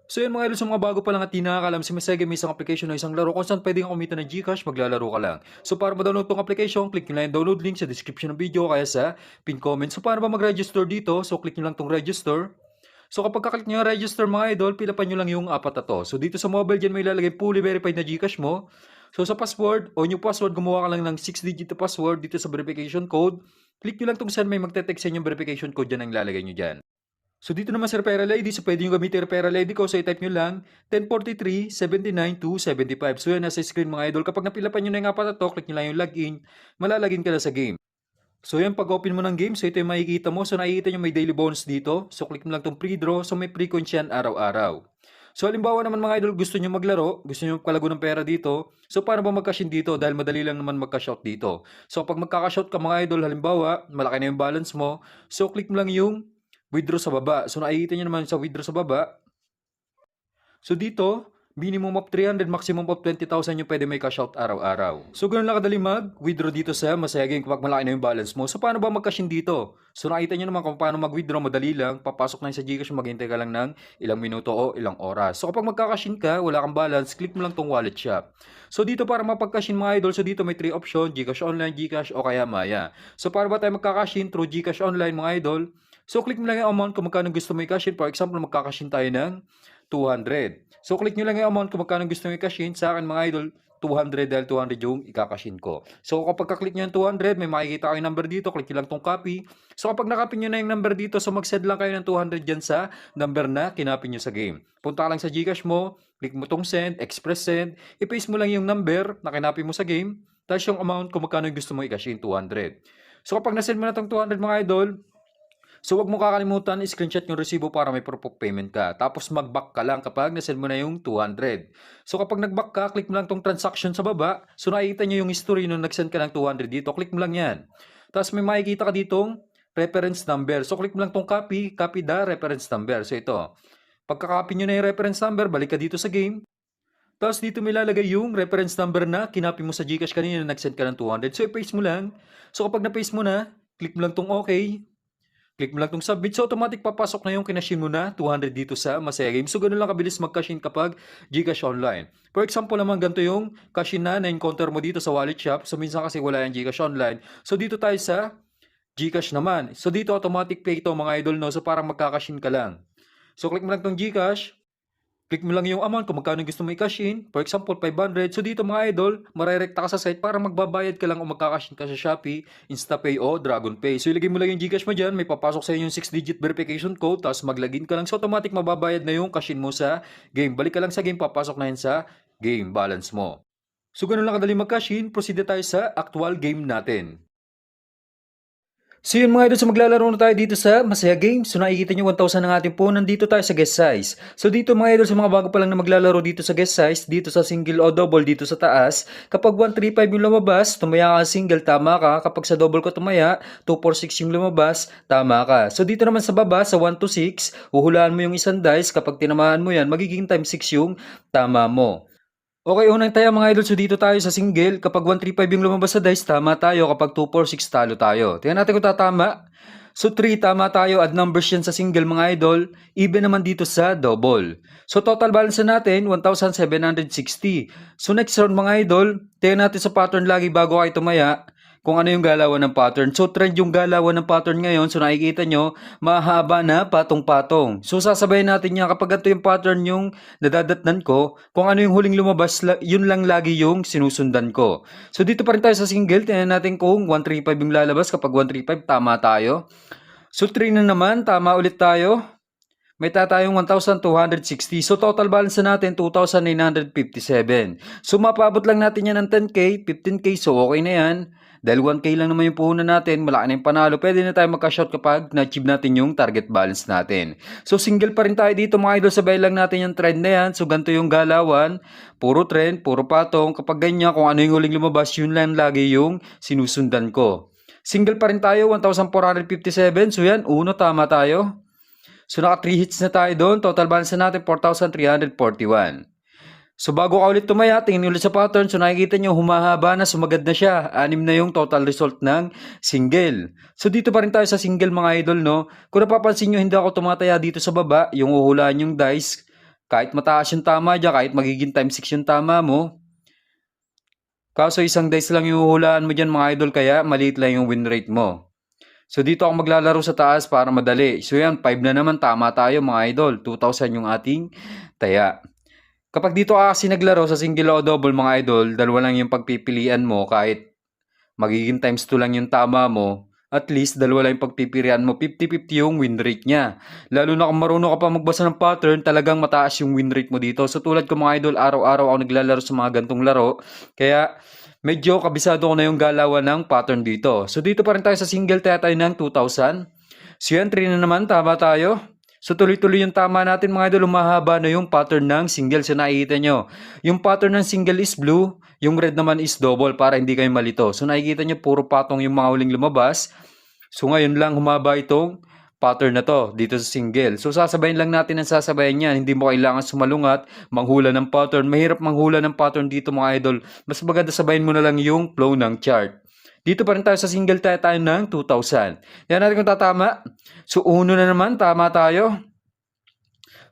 So yun mga idol, sa mga bago pa lang at di nakakalam, si Masege may isang application na isang laro kung saan pwede kang kumita ng Gcash, maglalaro ka lang. So para ma-download tong application, click nyo lang yung download link sa description ng video kaya sa pin comment. So paano ba mag-register dito? So click nyo lang tong register. So kapag kaklik nyo yung register mga idol, pilapan nyo lang yung apat na to. So dito sa mobile dyan may ilalagay fully verified na Gcash mo. So sa password, o new password, gumawa ka lang ng 6-digit na password dito sa verification code. Click nyo lang tong send, may magte-text sa inyo yung verification code dyan ang ilalagay nyo dyan. So dito naman sa referral ID, so pwede nyo gamitin yung referral ID ko. So i-type nyo lang 1043-79-275. So yan, nasa screen mga idol. Kapag napilapan nyo na yung apat na to, click nyo lang yung login. Malalagin ka na sa game. So yan, pag open mo ng game, so ito yung makikita mo. So nakikita nyo may daily bonus dito. So click mo lang tong pre-draw. So may pre-coins yan araw-araw. So halimbawa naman mga idol, gusto nyo maglaro, gusto nyo magkalago ng pera dito. So paano ba mag-cash in dito? Dahil madali lang naman mag-cash out dito. So kapag magka-cash out ka mga idol, halimbawa, malaki na yung balance mo. So click mo lang yung withdraw sa baba. So nakikita nyo naman sa withdraw sa baba. So dito, minimum of 300, maximum of 20,000 yung pwede may cash out araw-araw. So ganun lang kadali mag-withdraw dito sa Masaya Game kapag malaki na yung balance mo. So paano ba mag-cash in dito? So nakita nyo naman kung paano mag-withdraw, madali lang. Papasok na yun sa Gcash, maghintay ka lang ng ilang minuto o ilang oras. So kapag magka-cash in ka, wala kang balance, click mo lang tong wallet shop. So dito para mapag-cash in mga idol, so dito may 3 option, Gcash Online, Gcash o kaya Maya. So para ba tayo magka-cash in through Gcash Online mga idol? So click mo lang yung amount kung magkano gusto mo i-cash in. For example, magka-cash in tayo ng 200. So click nyo lang yung amount kung magkano gusto nyo i-cash in. Sa akin mga idol, 200 dahil 200 yung ikakash in ko. So kapag ka-click nyo yung 200, may makikita kayo number dito. Click nyo lang tong copy. So kapag nakopy nyo na yung number dito, so mag-send lang kayo ng 200 dyan sa number na kinopy nyo sa game. Punta ka lang sa Gcash mo, click mo tong send, express send, i-paste mo lang yung number na kinopy mo sa game, tapos yung amount kung magkano yung gusto mo i-cash in, 200. So kapag na-send mo na tong 200 mga idol, so wag mo kakalimutan i-screenshot yung resibo para may proof of payment ka. Tapos mag-back ka lang kapag nasend mo na yung 200. So kapag nag-back ka, click mo lang tong transaction sa baba. So nakikita nyo yung history nung nag-send ka ng 200 dito. Click mo lang yan. Tapos may makikita ka ditong reference number. So click mo lang tong copy the reference number. So ito. Pagka-copy nyo na yung reference number, balik ka dito sa game. Tapos dito may lalagay yung reference number na kinopy mo sa Gcash kanina na nag-send ka ng 200. So i-paste mo lang. So kapag na-paste mo na, click mo lang tong okay. Click mo lang itong submit. So, automatic papasok na yung kinashin mo na 200 dito sa Masaya Games. So, ganun lang kabilis mag-cash-in kapag Gcash Online. For example naman, ganito yung cash-in na na-encounter mo dito sa wallet shop. So, minsan kasi wala yung Gcash Online. So, dito tayo sa Gcash naman. So, dito automatic pay ito mga idol, no? So, parang magka-cash-in ka lang. So, click mo lang itong Gcash. Click mo lang yung amount kung magkano gusto mo i-cash in. For example, 500. So dito mga idol, marerekta ka sa site para magbabayad ka lang o magka-cash in ka sa Shopee, InstaPay o DragonPay. So ilagay mo lang yung Gcash mo dyan, may papasok sa inyo yung 6-digit verification code, tapos maglagin ka lang. So automatic mababayad na yung cash in mo sa game. Balik ka lang sa game, papasok na yun sa game balance mo. So ganun lang kadali mag-cash in, proceed na tayo sa actual game natin. So yun mga idol, so maglalaro na tayo dito sa Masaya Games. So nakikita nyo 1,000 ang ating po. Nandito tayo sa guest size. So dito mga idol, sa mga bago pa lang na maglalaro dito sa guest size, dito sa single o double dito sa taas, kapag 135 yung lumabas, tumaya ka single, tama ka. Kapag sa double ko tumaya, 246 yung lumabas, tama ka. So dito naman sa baba, sa 1 to 6, huhulaan mo yung isang dice. Kapag tinamaan mo yan, magiging times 6 yung tama mo. Okay, unang tayo mga idol. So dito tayo sa single. Kapag 135 yung lumabas sa dice, tama tayo. Kapag 246, talo tayo. Tingnan natin kung tatama. So 3, tama tayo. Add numbers yan sa single mga idol. Even naman dito sa double. So total balance na natin, 1,760. So next round mga idol, tingnan natin sa pattern lagi bago kayo tumaya kung ano yung galawan ng pattern. So trend yung galawan ng pattern ngayon. So nakikita nyo, mahaba na patong-patong. So sasabayin natin yan kapag ganito yung pattern yung nadadatnan ko, kung ano yung huling lumabas, yun lang lagi yung sinusundan ko. So dito pa rin tayo sa single. Tingnan natin kung 135 yung lalabas. Kapag 135, tama tayo. So 3 na naman, tama ulit tayo. May tatayong 1,260. So total balance na natin 2,957. So mapabot lang natin yan ng 10k, 15k. So okay na yan. Dahil 1k lang naman yung puhunan natin, malaki na yung panalo. Pwede na tayo magka-shot kapag na-achieve natin yung target balance natin. So single pa rin tayo dito mga idol. Sabay lang natin yung trend na yan. So ganito yung galawan. Puro trend, puro patong. Kapag ganyan, kung ano yung huling lumabas, yun lang lagi yung sinusundan ko. Single pa rin tayo, 1,457. So yan, uno, tama tayo. So naka 3 hits na tayo doon. Total balance na natin 4,341. So bago ka ulit tumaya, tingin ulit sa pattern. So nakikita nyo, humahaba na, sumagad na siya. 6 na yung total result ng single. So dito pa rin tayo sa single mga idol, no? Kung napapansin nyo, hindi ako tumataya dito sa baba. Yung uhulaan yung dice. Kahit mataas yung tama dyan, kahit magiging times 6 yung tama mo. Kaso isang dice lang yung huhulaan mo dyan mga idol, kaya maliit lang yung win rate mo. So dito ako maglalaro sa taas para madali. So yan, 5 na naman, tama tayo mga idol. 2,000 yung ating taya. Kapag dito ka kasi naglaro sa single o double mga idol, dalawa lang yung pagpipilian mo kahit magiging times 2 lang yung tama mo. At least dalawa lang yung pagpipilian mo, 50-50 yung win rate niya. Lalo na kung marunong ka pa magbasa ng pattern, talagang mataas yung win rate mo dito. So tulad ko mga idol, araw-araw ako naglalaro sa mga gantong laro. Kaya medyo kabisado ko na yung galawan ng pattern dito. So dito pa rin tayo sa single, tayo ng 2,000. So yan, 3 na naman, tama tayo. So tuloy-tuloy yung tama natin mga idol, umahaba na yung pattern ng single. So nakikita nyo, yung pattern ng single is blue, yung red naman is double para hindi kayo malito. So nakikita nyo, puro patong yung mga huling lumabas. So ngayon lang humaba itong pattern na to dito sa single. So sasabayin lang natin ang sasabayin yan. Hindi mo kailangan sumalungat, manghula ng pattern. Mahirap manghula ng pattern dito mga idol. Mas maganda sabayin mo na lang yung flow ng chart. Dito pa rin tayo sa single, tayo ng 2,000. Yan natin kung tatama. So, uno na naman, tama tayo.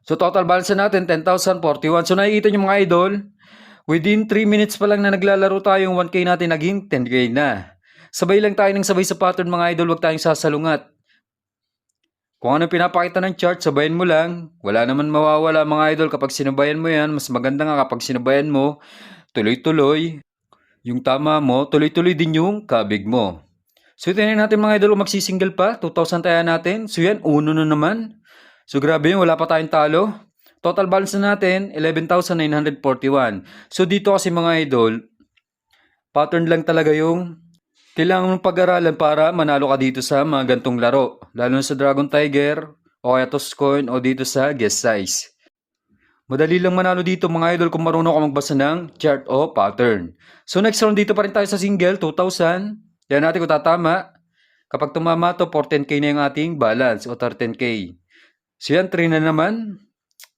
So, total balance natin, 10,041. So, nakikita nyo mga idol, within 3 minutes pa lang na naglalaro tayo, yung 1K natin naging 10K na. Sabay lang tayo ng sabay sa pattern mga idol, huwag tayong sasalungat. Kung ano pinapakita ng chart, sabayan mo lang. Wala naman mawawala mga idol kapag sinabayan mo yan. Mas maganda nga kapag sinabayan mo, tuloy-tuloy. Yung tama mo, tuloy-tuloy din yung kabig mo. So, tingnan natin mga idol, magsisingle pa. 2,000 tayo natin. So, yan, uno na naman. So, grabe yun, wala pa tayong talo. Total balance na natin, 11,941. So, dito kasi mga idol, pattern lang talaga yung kailangan mong pag-aralan para manalo ka dito sa mga gantong laro. Lalo na sa Dragon Tiger, o kaya Toscoin, o dito sa Guess Size. Madali lang manalo dito mga idol kung marunong ka magbasa ng chart o pattern. So next round dito pa rin tayo sa single, 2,000. Yan natin kung tatama. Kapag tumama to, 14K na yung ating balance o 13K. So yan, 3 na naman.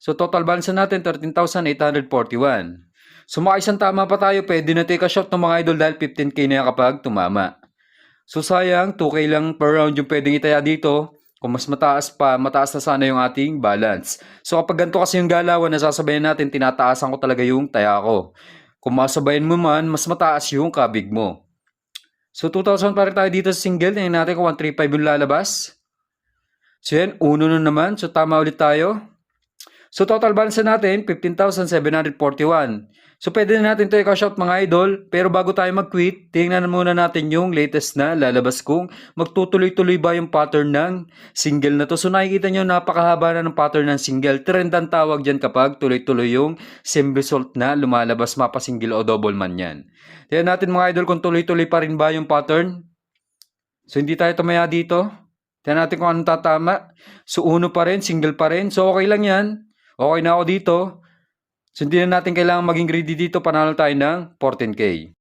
So total balance natin, 13,841. So makaisang tama pa tayo, pwede na take a shot ng mga idol dahil 15K na yan kapag tumama. So sayang, 2K lang per round yung pwedeng itaya dito. Kung mas mataas pa, mataas na sana yung ating balance. So kapag ganito kasi yung galawan, nasasabayan natin, tinataasan ko talaga yung taya ko. Kung masabayan mo man, mas mataas yung kabig mo. So 2,000 pa rin tayo dito sa single. Tingnan natin kung 135 yung lalabas. So yan, uno na naman. So tama ulit tayo. So total balance natin, 15,741. So pwede na natin ito i-cash out mga idol. Pero bago tayo mag-quit, tingnan muna natin yung latest na lalabas kung magtutuloy-tuloy ba yung pattern ng single na to. So nakikita nyo, napakahaba na ng pattern ng single. Trend ang tawag dyan kapag tuloy-tuloy yung same result na lumalabas, mapa single o double man yan. Tingnan natin mga idol kung tuloy-tuloy pa rin ba yung pattern. So hindi tayo tumaya dito. Tingnan natin kung anong tatama. So uno pa rin, single pa rin. So okay lang yan. Okay na ako dito. So hindi na natin kailangan maging greedy dito, panalo tayo ng 14K.